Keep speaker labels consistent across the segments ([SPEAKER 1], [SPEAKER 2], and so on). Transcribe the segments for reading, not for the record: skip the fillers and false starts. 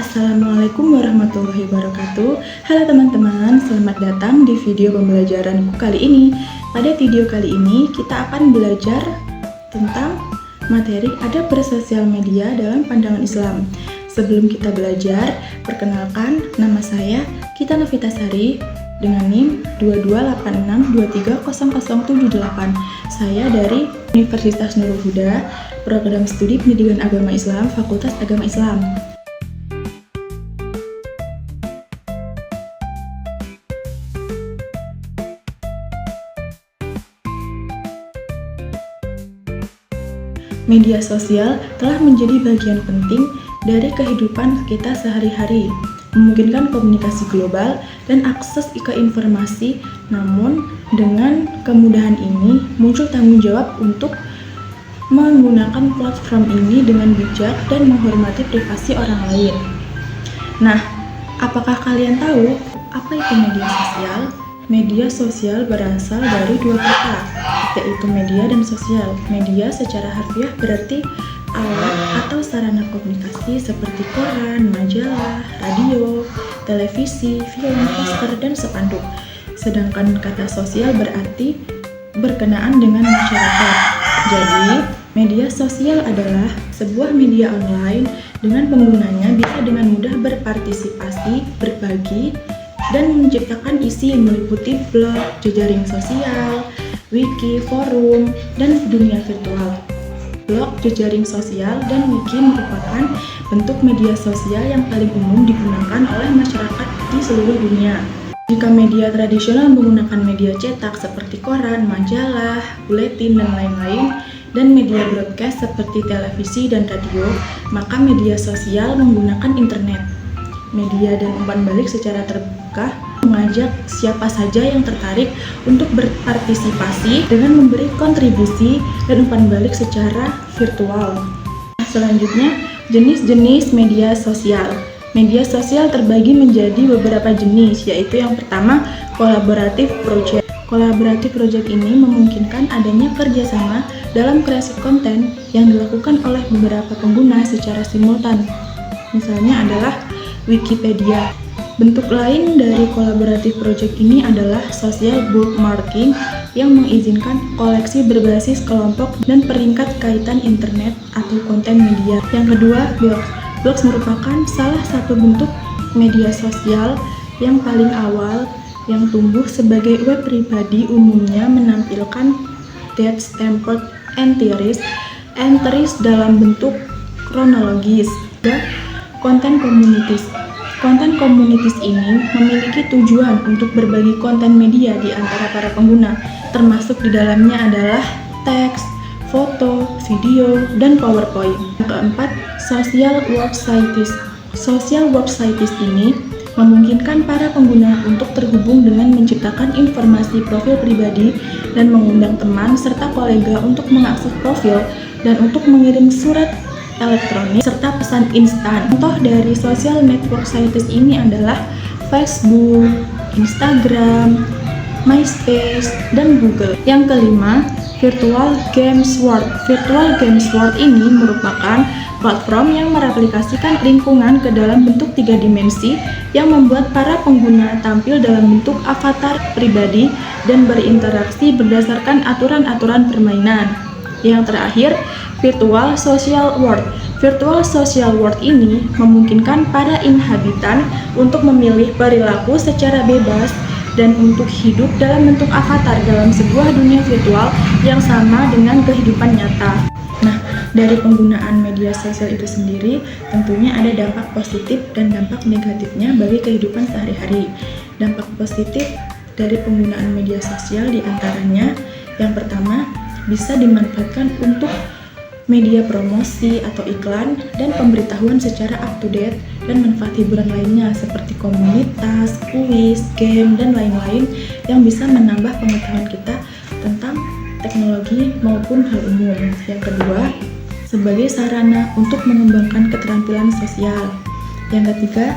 [SPEAKER 1] Assalamualaikum warahmatullahi wabarakatuh. Halo teman-teman, selamat datang di video pembelajaranku kali ini. Pada video kali ini kita akan belajar tentang materi adab bersosial media dalam pandangan Islam. Sebelum kita belajar, perkenalkan nama saya Gita Novitasari dengan NIM 2286230078. Saya dari Universitas Nurul Huda, Program Studi Pendidikan Agama Islam, Fakultas Agama Islam. Media sosial telah menjadi bagian penting dari kehidupan kita sehari-hari, memungkinkan komunikasi global dan akses ke informasi. Namun, dengan kemudahan ini muncul tanggung jawab untuk menggunakan platform ini dengan bijak dan menghormati privasi orang lain. Nah, apakah kalian tahu apa itu media sosial? Media sosial berasal dari dua kata, yaitu media dan sosial. Media secara harfiah berarti alat atau sarana komunikasi seperti koran, majalah, radio, televisi, film, poster, dan spanduk. Sedangkan kata sosial berarti berkenaan dengan masyarakat. Jadi, media sosial adalah sebuah media online dengan penggunanya bisa dengan mudah berpartisipasi, berbagi, dan menciptakan isi yang meliputi blog, jejaring sosial, wiki, forum, dan dunia virtual. Blog, jejaring sosial, dan wiki merupakan bentuk media sosial yang paling umum digunakan oleh masyarakat di seluruh dunia. Jika media tradisional menggunakan media cetak seperti koran, majalah, buletin, dan lain-lain, dan media broadcast seperti televisi dan radio, maka media sosial menggunakan internet. Media dan umpan balik secara terbuka mengajak siapa saja yang tertarik untuk berpartisipasi dengan memberi kontribusi dan umpan balik secara virtual. Selanjutnya, jenis-jenis media sosial. Media sosial terbagi menjadi beberapa jenis, yaitu yang pertama, collaborative project. Collaborative project ini memungkinkan adanya kerjasama dalam kreasi konten yang dilakukan oleh beberapa pengguna secara simultan. Misalnya adalah Wikipedia. Bentuk lain dari collaborative project ini adalah social bookmarking yang mengizinkan koleksi berbasis kelompok dan peringkat kaitan internet atau konten media. Yang kedua, blogs. Blogs merupakan salah satu bentuk media sosial yang paling awal yang tumbuh sebagai web pribadi, umumnya menampilkan dates, template, entries dalam bentuk kronologis. Konten communities. Konten communities ini memiliki tujuan untuk berbagi konten media di antara para pengguna, termasuk di dalamnya adalah teks, foto, video, dan PowerPoint. Yang keempat, social websites. Social websites ini memungkinkan para pengguna untuk terhubung dengan menciptakan informasi profil pribadi dan mengundang teman serta kolega untuk mengakses profil dan untuk mengirim surat elektronik serta pesan instan. Contoh dari social network sites ini adalah Facebook, Instagram, MySpace, dan Google. Yang kelima, Virtual Games World. Virtual Games World ini merupakan platform yang mereplikasikan lingkungan ke dalam bentuk 3 dimensi yang membuat para pengguna tampil dalam bentuk avatar pribadi dan berinteraksi berdasarkan aturan-aturan permainan. Yang terakhir, Virtual Social World. Virtual Social World ini memungkinkan para inhabitan untuk memilih perilaku secara bebas dan untuk hidup dalam bentuk avatar dalam sebuah dunia virtual yang sama dengan kehidupan nyata. Nah, dari penggunaan media sosial itu sendiri, tentunya ada dampak positif dan dampak negatifnya bagi kehidupan sehari-hari. Dampak positif dari penggunaan media sosial diantaranya, yang pertama, bisa dimanfaatkan untuk media promosi atau iklan dan pemberitahuan secara up-to-date dan manfaat hiburan lainnya seperti komunitas, kuis, game, dan lain-lain yang bisa menambah pengetahuan kita tentang teknologi maupun hal umum. Yang kedua, sebagai sarana untuk mengembangkan keterampilan sosial. Yang ketiga,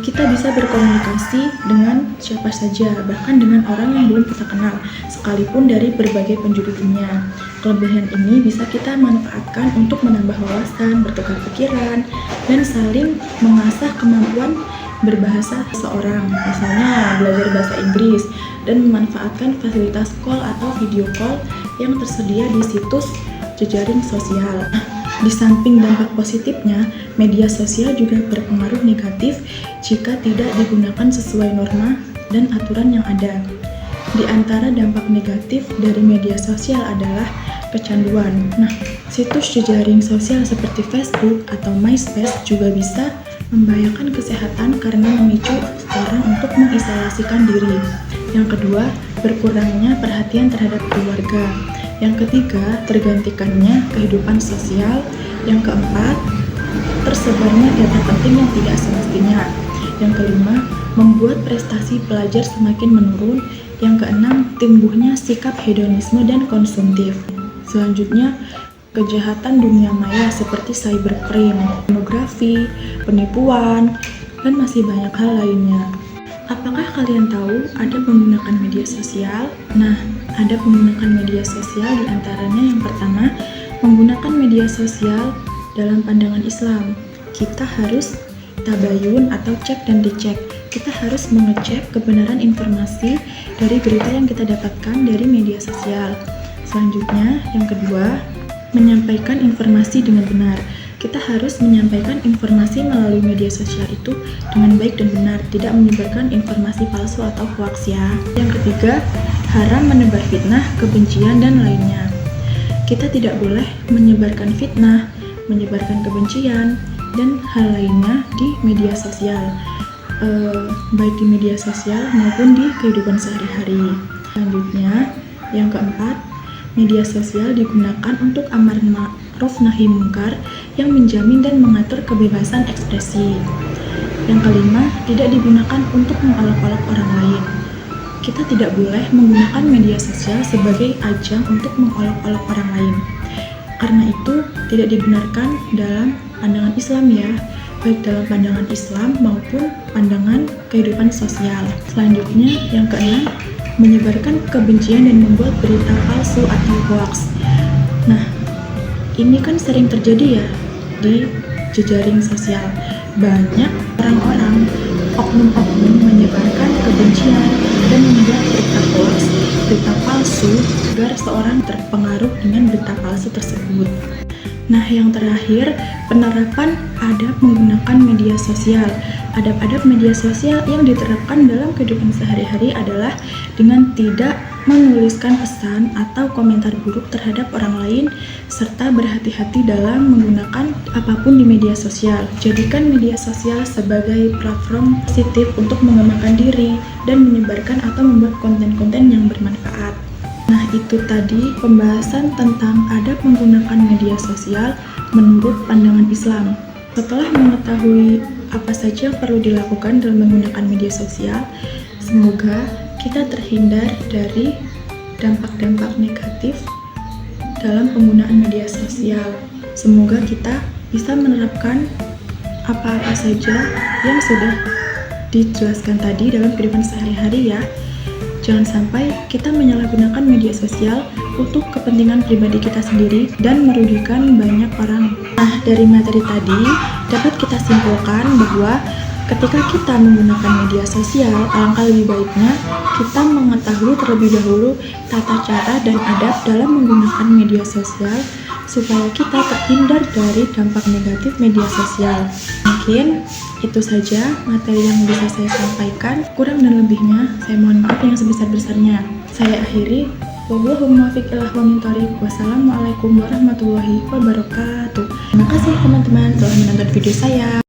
[SPEAKER 1] Kita bisa berkomunikasi dengan siapa saja, bahkan dengan orang yang belum kita kenal, sekalipun dari berbagai penjuru dunia. Kelebihan ini bisa kita manfaatkan untuk menambah wawasan, bertukar pikiran, dan saling mengasah kemampuan berbahasa seseorang. Misalnya belajar bahasa Inggris dan memanfaatkan fasilitas call atau video call yang tersedia di situs jejaring sosial. Di samping dampak positifnya, media sosial juga berpengaruh negatif jika tidak digunakan sesuai norma dan aturan yang ada. Di antara dampak negatif dari media sosial adalah kecanduan. Nah, situs jejaring sosial seperti Facebook atau MySpace juga bisa membahayakan kesehatan karena memicu orang untuk mengisolasikan diri. Yang kedua, berkurangnya perhatian terhadap keluarga. Yang ketiga, tergantikannya kehidupan sosial. Yang keempat, tersebarnya data penting yang tidak semestinya. Yang kelima, membuat prestasi pelajar semakin menurun. Yang keenam, tumbuhnya sikap hedonisme dan konsumtif. Selanjutnya, kejahatan dunia maya seperti cybercrime, pornografi, penipuan, dan masih banyak hal lainnya. Apakah kalian tahu ada menggunakan media sosial? Nah, ada menggunakan media sosial diantaranya yang pertama, menggunakan media sosial dalam pandangan Islam. Kita harus tabayun atau cek dan dicek. Kita harus mengecek kebenaran informasi dari berita yang kita dapatkan dari media sosial. Selanjutnya, yang kedua, menyampaikan informasi dengan benar. Kita harus menyampaikan informasi melalui media sosial itu dengan baik dan benar, tidak menyebarkan informasi palsu atau hoaks ya. Yang ketiga, haram menebar fitnah, kebencian, dan lainnya. Kita tidak boleh menyebarkan fitnah, menyebarkan kebencian, dan hal lainnya di media sosial, baik di media sosial maupun di kehidupan sehari-hari. Selanjutnya, yang keempat, media sosial digunakan untuk amar ma'ruf nahi mungkar yang menjamin dan mengatur kebebasan ekspresi. Yang kelima, tidak digunakan untuk mengolok-olok orang lain. Kita tidak boleh menggunakan media sosial sebagai ajang untuk mengolok-olok orang lain. Karena itu tidak dibenarkan dalam pandangan Islam ya, baik dalam pandangan Islam maupun pandangan kehidupan sosial. Selanjutnya, yang keenam, menyebarkan kebencian dan membuat berita palsu atau hoaks. Nah, ini kan sering terjadi ya di jejaring sosial. Banyak orang-orang, oknum-oknum menyebarkan kebencian dan membuat berita hoaks, berita palsu agar seorang terpengaruh dengan berita palsu tersebut. Nah, yang terakhir, penerapan adab menggunakan media sosial. Adab-adab media sosial yang diterapkan dalam kehidupan sehari-hari adalah dengan tidak menuliskan pesan atau komentar buruk terhadap orang lain, serta berhati-hati dalam menggunakan apapun di media sosial. Jadikan media sosial sebagai platform positif untuk mengembangkan diri dan menyebarkan atau membuat konten-konten yang bermanfaat. Nah, itu tadi pembahasan tentang adab menggunakan media sosial menurut pandangan Islam. Setelah mengetahui apa saja yang perlu dilakukan dalam menggunakan media sosial, semoga kita terhindar dari dampak-dampak negatif dalam penggunaan media sosial. Semoga kita bisa menerapkan apa-apa saja yang sudah dijelaskan tadi dalam kehidupan sehari-hari ya. Jangan sampai kita menyalahgunakan media sosial untuk kepentingan pribadi kita sendiri dan merugikan banyak orang. Nah, dari materi tadi dapat kita simpulkan bahwa ketika kita menggunakan media sosial, alangkah lebih baiknya kita mengetahui terlebih dahulu tata cara dan adab dalam menggunakan media sosial supaya kita terhindar dari dampak negatif media sosial. Mungkin itu saja materi yang bisa saya sampaikan. Kurang dan lebihnya saya mohon maaf yang sebesar-besarnya. Saya akhiri. Wallahumma muwaffiq ila aqwamit thoriq. Wassalamualaikum warahmatullahi wabarakatuh. Terima kasih teman-teman telah menonton video saya.